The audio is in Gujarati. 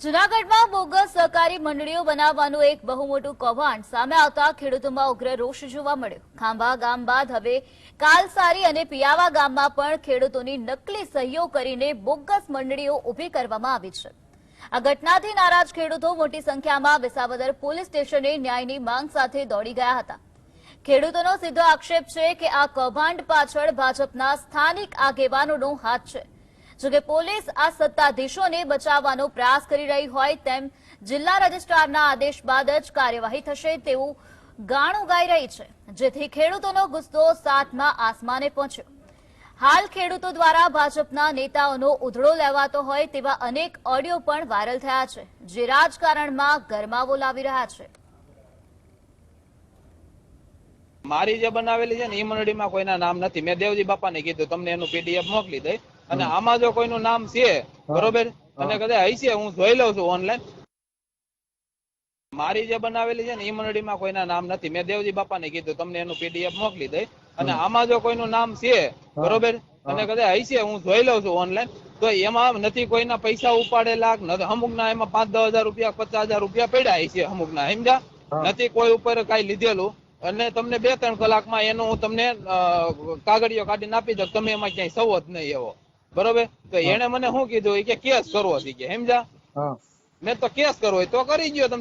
જૂનાગઢમાં બોગસ સહકારી મંડળીઓ બનાવવાનું એક બહુ મોટું કૌભાંડ સામે આવતા ખેડૂતોમાં ઉગ્ર રોષ જોવા મળ્યો। ખાંભા ગામ બાદ હવે કાલસારી અને પિયાવા ગામમાં પણ ખેડૂતોની નકલી સહીઓ કરીને બોગસ મંડળીઓ ઊભી કરવામાં આવી છે। આ ઘટનાથી નારાજ ખેડૂતો મોટી સંખ્યામાં વિસાવદર પોલીસ સ્ટેશને ન્યાયની માંગ સાથે દોડી ગયા હતા। ખેડૂતોનો સીધો આક્ષેપ છે કે આ કૌભાંડ પાછળ ભાજપના સ્થાનિક આગેવાનોનો હાથ છે। જોકે પોલીસ આ સત્તાધીશોને બચાવવાનો પ્રયાસ કરી રહી હોય તેમ જિલ્લા રજિસ્ટ્રારના આદેશ બાદ જ કાર્યવાહી થશે તેવું ગાણું ગાઈ રહી છે, જેથી ખેડૂતોનો ગુસ્સો સાતમા આસમાને પહોંચ્યો। હાલ ખેડૂતો દ્વારા ભાજપના નેતાઓનો ઉધડો લેવાતો હોય તેવા અનેક ઓડિયો પણ વાયરલ થયા છે, જે રાજકારણમાં ગરમાવો લાવી રહ્યા છે। મારી જે બનાવેલી છે ને એ મંડળીમાં કોઈના નામ નથી। મેં દેવજી બાપાને કીધું તમને એનું પીડીએફ મોકલી દઈ, અને આમાં જો કોઈનું નામ છે બરોબર અને કદાચ હશે હું જોઈ લઉં છું ઓનલાઈન। મારી જે બનાવેલી છે ને એ મંડળીમાં કોઈના નામ નથી। મેં દેવજી બાપાને કીધું તમને એનું પીડીએફ મોકલી દઈ, અને આમાં જો કોઈનું નામ છે બરોબર અને કદાચ હશે હું જોઈ લઉં છું ઓનલાઈન। તો એમાં નથી કોઈના પૈસા ઉપાડેલા, અમુકના એમાં 5-10 હજાર રૂપિયા 50,000 રૂપિયા પડ્યા છે અમુકના, સમજ્યા? નથી કોઈ ઉપર કઈ લીધેલું, અને તમને 2-3 કલાકમાં એનું હું તમને કાગળિયો કાઢીને આપી દઉં, તમે એમાં ક્યાંય સવો જ નહીં એવો, બરોબર? તો એને મને શું કીધું કે કેસ કરવો છે કે, સમજ્યા? મેં તો કેસ કરવો હોય તો કરી ગયો તમે।